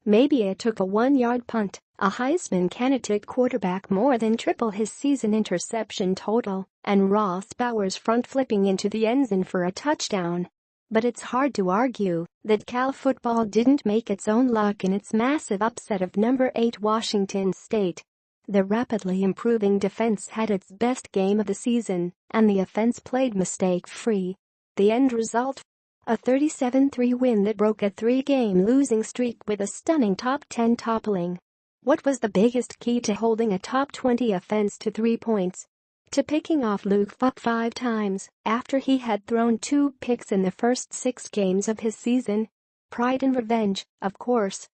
Maybe it took a 1-yard punt, a Heisman candidate quarterback more than triple his season interception total, and Ross Bowers front-flipping into the endzone for a touchdown. But it's hard to argue that Cal football didn't make its own luck in its massive upset of number 8 Washington State. The rapidly improving defense had its best game of the season, and the offense played mistake-free. The end result? A 37-3 win that broke a 3-game losing streak with a stunning top 10 toppling. What was the biggest key to holding a top 20 offense to 3 points? To picking off Luke Falk 5 times after he had thrown 2 picks in the first 6 games of his season? Pride and revenge, of course.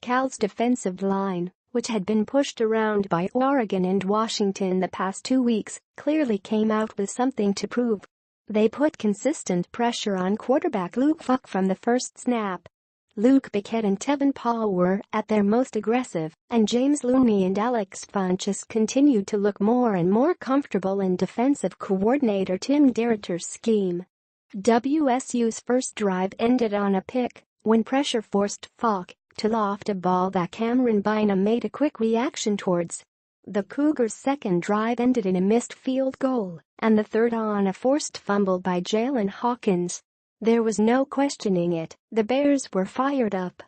Cal's defensive line, which had been pushed around by Oregon and Washington the past 2 weeks, clearly came out with something to prove. They put consistent pressure on quarterback Luke Falk from the first snap. Luke Bickett and Tevin Paul were at their most aggressive, and James Looney and Alex Funchess continued to look more and more comfortable in defensive coordinator Tim Derritter's scheme. WSU's first drive ended on a pick when pressure forced Falk to loft a ball that Cameron Bynum made a quick reaction towards. The Cougars' second drive ended in a missed field goal, and the third on a forced fumble by Jalen Hawkins. There was no questioning it, the Bears were fired up.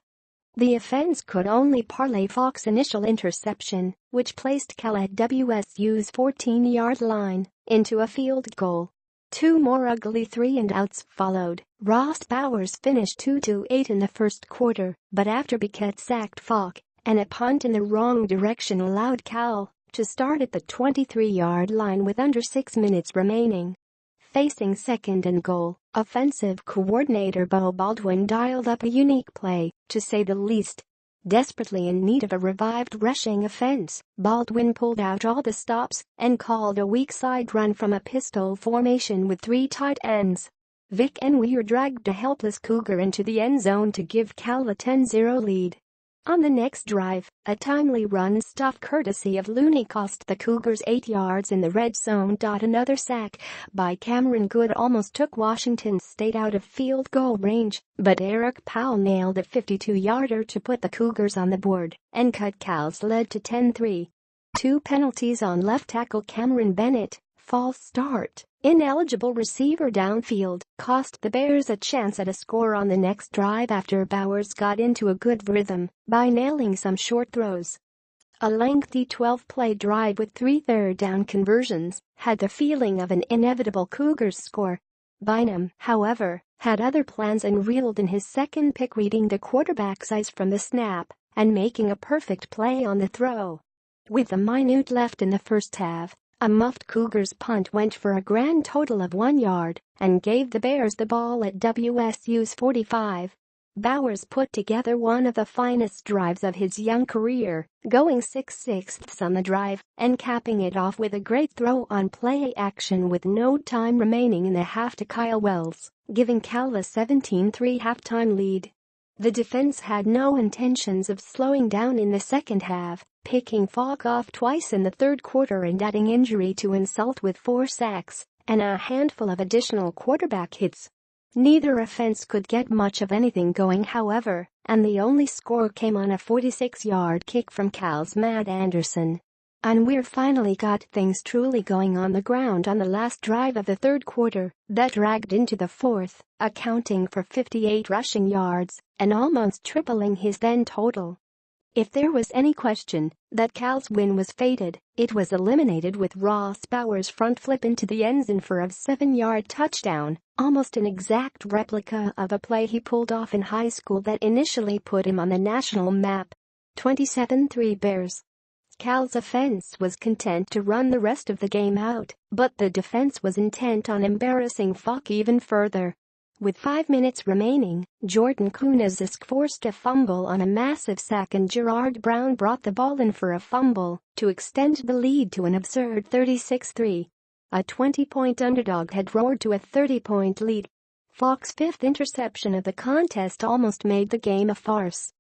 The offense could only parlay Falk's initial interception, which placed Cal at WSU's 14-yard line, into a field goal. 2 more ugly 3-and-outs followed. Ross Bowers finished 2-8 in the first quarter, but after Bickett sacked Falk, and a punt in the wrong direction allowed Cal to start at the 23-yard line with under 6 minutes remaining. Facing second and goal, offensive coordinator Bo Baldwin dialed up a unique play, to say the least. Desperately in need of a revived rushing offense, Baldwin pulled out all the stops and called a weak side run from a pistol formation with 3 tight ends. Vic and Weir dragged a helpless Cougar into the end zone to give Cal a 10-0 lead. On the next drive, a timely run stuff courtesy of Looney cost the Cougars 8 yards in the red zone. Another sack by Cameron Good almost took Washington State out of field goal range, but Eric Powell nailed a 52-yarder to put the Cougars on the board and cut Cal's lead to 10-3. 2 penalties on left tackle Cameron Bennett, false start, ineligible receiver downfield, cost the Bears a chance at a score on the next drive after Bowers got into a good rhythm by nailing some short throws. A lengthy 12-play drive with 3 third-down conversions had the feeling of an inevitable Cougars score. Bynum, however, had other plans and reeled in his second pick, reading the quarterback's eyes from the snap and making a perfect play on the throw. With a minute left in the first half, a muffed Cougars punt went for a grand total of 1 yard and gave the Bears the ball at WSU's 45. Bowers put together one of the finest drives of his young career, going 6/6 on the drive and capping it off with a great throw on play action with no time remaining in the half to Kyle Wells, giving Cal a 17-3 halftime lead. The defense had no intentions of slowing down in the second half, picking Falk off twice in the third quarter and adding injury to insult with 4 sacks and a handful of additional quarterback hits. Neither offense could get much of anything going, however, and the only score came on a 46-yard kick from Cal's Matt Anderson. And Weir finally got things truly going on the ground on the last drive of the third quarter that dragged into the fourth, accounting for 58 rushing yards and almost tripling his then total. If there was any question that Cal's win was fated, it was eliminated with Ross Bowers' front flip into the endzone for a 7-yard touchdown, almost an exact replica of a play he pulled off in high school that initially put him on the national map. 27-3 Bears. Cal's offense was content to run the rest of the game out, but the defense was intent on embarrassing Falk even further. With 5 minutes remaining, Jordan Kunazisk forced a fumble on a massive sack and Gerard Brown brought the ball in for a fumble to extend the lead to an absurd 36-3. A 20-point underdog had roared to a 30-point lead. Falk's 5th interception of the contest almost made the game a farce.